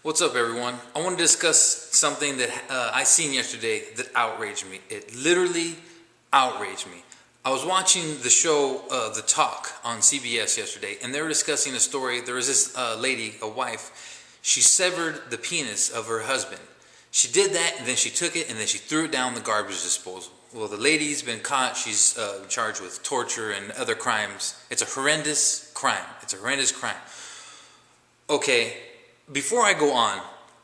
What's up, everyone? I want to discuss something that I seen yesterday that outraged me. It literally outraged me. I was watching the show The Talk on CBS yesterday, and they were discussing a story. There was this lady, a wife. She severed the penis of her husband. She did that, and then she took it, and then she threw it down the garbage disposal. Well, the lady's been caught. She's charged with torture and other crimes. It's a horrendous crime. It's a horrendous crime. Okay. Before I go on,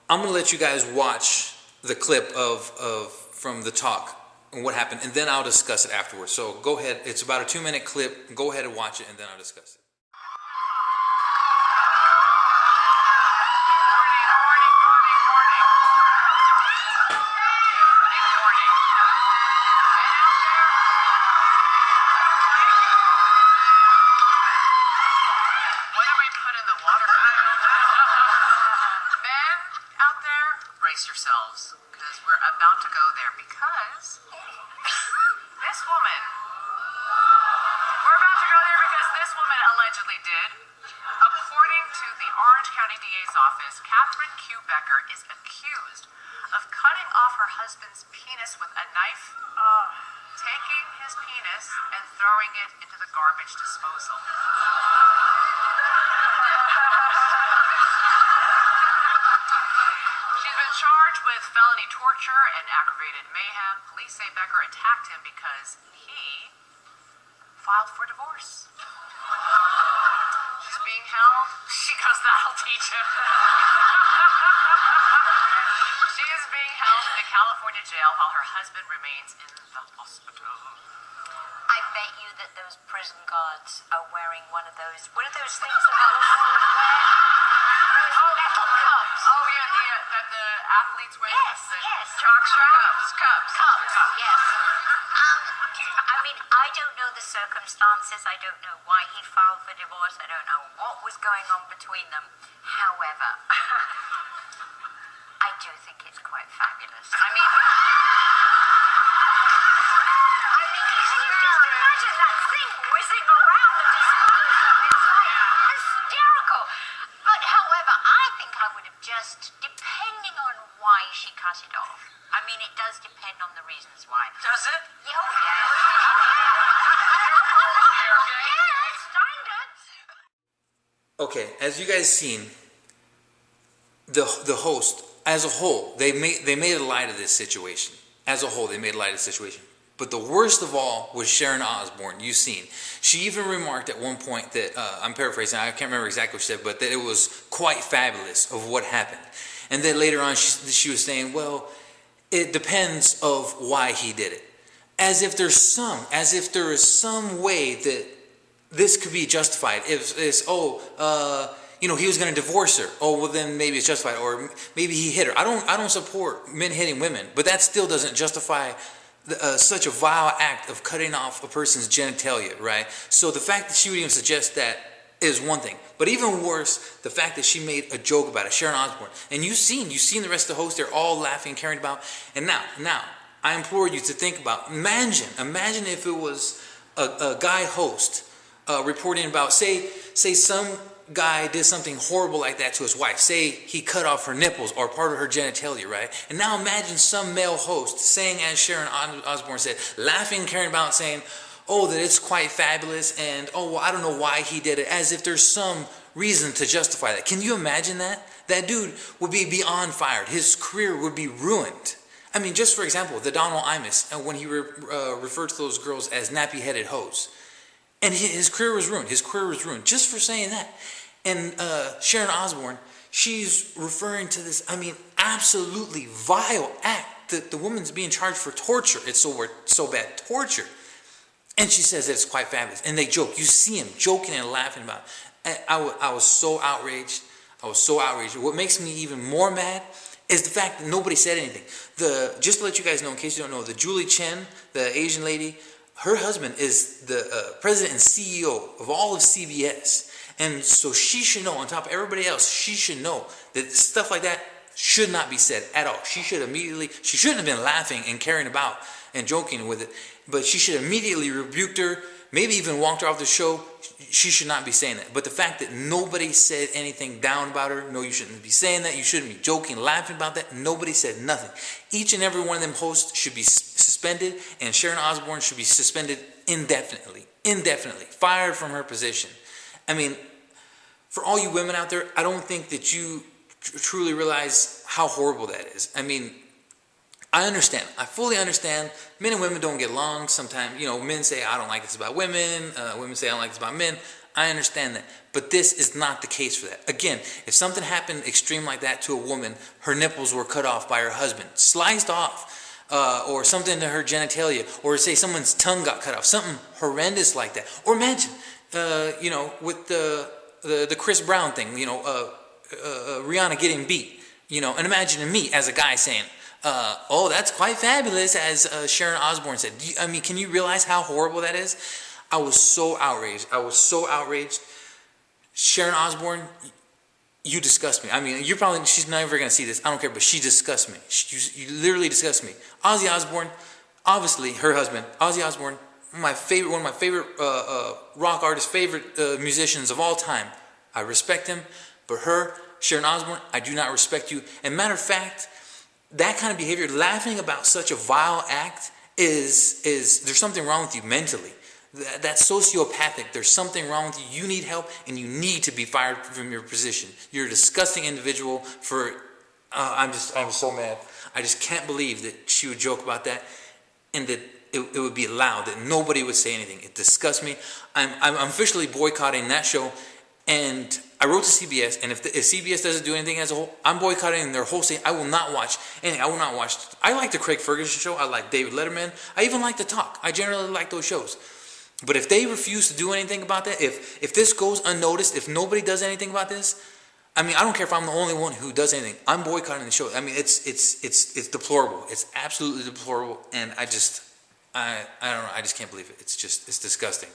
I'm going to let you guys watch the clip from The Talk and what happened, and then I'll discuss it afterwards. So go ahead. It's about a 2-minute clip. Go ahead and watch it, and then I'll discuss it. Brace yourselves, because we're about to go there, because this woman, allegedly did, according to the Orange County DA's office, Catherine Q. Becker is accused of cutting off her husband's penis with a knife, taking his penis and throwing it into the garbage disposal. Charged with felony torture and aggravated mayhem. Police say Becker attacked him because he filed for divorce. She's being held. She goes, that'll teach him. She is being held in a California jail while her husband remains in the hospital. I bet you that those prison guards are wearing one of those things that footballers wear? Those metal cups. Oh, yeah, that the athletes wear. Yes. Cups. Yes. I mean, I don't know the circumstances. I don't know why he filed for divorce. I don't know what was going on between them. However, I do think it's quite fabulous. I mean, can you just imagine that thing whizzing around the disposal? It's like hysterical. But however, I think I would have just, depending on why she cut it off. I mean, it does depend on the reasons why. Does it? Yeah, oh, yeah. Yes, kind of. Okay, as you guys seen, the host, as a whole, they made a light of this situation. As a whole, they made a light of the situation. But the worst of all was Sharon Osbourne. You've seen. She even remarked at one point that, I'm paraphrasing, I can't remember exactly what she said, but that it was quite fabulous of what happened. And then later on, she was saying, well, it depends of why he did it. As if there is some way that this could be justified. If it's, he was going to divorce her. Oh, well, then maybe it's justified. Or maybe he hit her. I don't support men hitting women, but that still doesn't justify such a vile act of cutting off a person's genitalia, right? So the fact that she would even suggest that is one thing. But even worse, the fact that she made a joke about it, Sharon Osbourne. And you've seen the rest of the hosts, they're all laughing and caring about. And now, I implore you to think about, imagine if it was a guy host reporting about, say some guy did something horrible like that to his wife. Say he cut off her nipples or part of her genitalia, right? And now imagine some male host saying, as Sharon Osbourne said, laughing and caring about, saying, oh, that it's quite fabulous, and oh, well, I don't know why he did it, as if there's some reason to justify that. Can you imagine that? That dude would be beyond fired. His career would be ruined. I mean, just for example, the Donald Imus, when he referred to those girls as nappy-headed hoes. And his career was ruined. His career was ruined just for saying that. And Sharon Osbourne, she's referring to this, absolutely vile act that the woman's being charged for torture. It's so bad, torture. And she says that it's quite fabulous. And they joke. You see him joking and laughing about it. I was so outraged. What makes me even more mad is the fact that nobody said anything. Just to let you guys know, in case you don't know, the Julie Chen, the Asian lady, her husband is the president and CEO of all of CBS. And so she should know, on top of everybody else, she should know that stuff like that should not be said at all. She shouldn't have been laughing and carrying about and joking with it, but she should immediately rebuked her, maybe even walked her off the show, she should not be saying that. But the fact that nobody said anything down about her, no, you shouldn't be saying that, you shouldn't be joking, laughing about that, nobody said nothing. Each and every one of them hosts should be suspended, and Sharon Osbourne should be suspended indefinitely, fired from her position. I mean, for all you women out there, I don't think that you truly realize how horrible that is. I mean, I understand. I fully understand. Men and women don't get along. Sometimes, men say, I don't like this about women. Women say, I don't like this about men. I understand that. But this is not the case for that. Again, if something happened extreme like that to a woman, her nipples were cut off by her husband, sliced off, or something to her genitalia, or say someone's tongue got cut off, something horrendous like that. Or imagine, with the Chris Brown thing, Rihanna getting beat, and imagine me as a guy saying, oh, that's quite fabulous, as Sharon Osbourne said. I mean, can you realize how horrible that is? I was so outraged. Sharon Osbourne, you disgust me. I mean, she's never going to see this. I don't care, but she disgusts me. You literally disgust me. Ozzy Osbourne, obviously, her husband, Ozzy Osbourne, one of my favorite rock artists, favorite musicians of all time. I respect him, but her, Sharon Osbourne, I do not respect you. And matter of fact, that kind of behavior, laughing about such a vile act, is there's something wrong with you mentally. That's sociopathic. There's something wrong with you. You need help, and you need to be fired from your position. You're a disgusting individual. I'm so mad. I just can't believe that she would joke about that, and that it would be allowed, that nobody would say anything. It disgusts me. I'm officially boycotting that show, and I wrote to CBS, and if CBS doesn't do anything as a whole, I'm boycotting their whole thing. I will not watch anything. I like the Craig Ferguson show. I like David Letterman. I even like The Talk. I generally like those shows. But if they refuse to do anything about that, if this goes unnoticed, if nobody does anything about this, I mean, I don't care if I'm the only one who does anything. I'm boycotting the show. I mean, it's deplorable. It's absolutely deplorable, and I don't know. I just can't believe it. It's disgusting.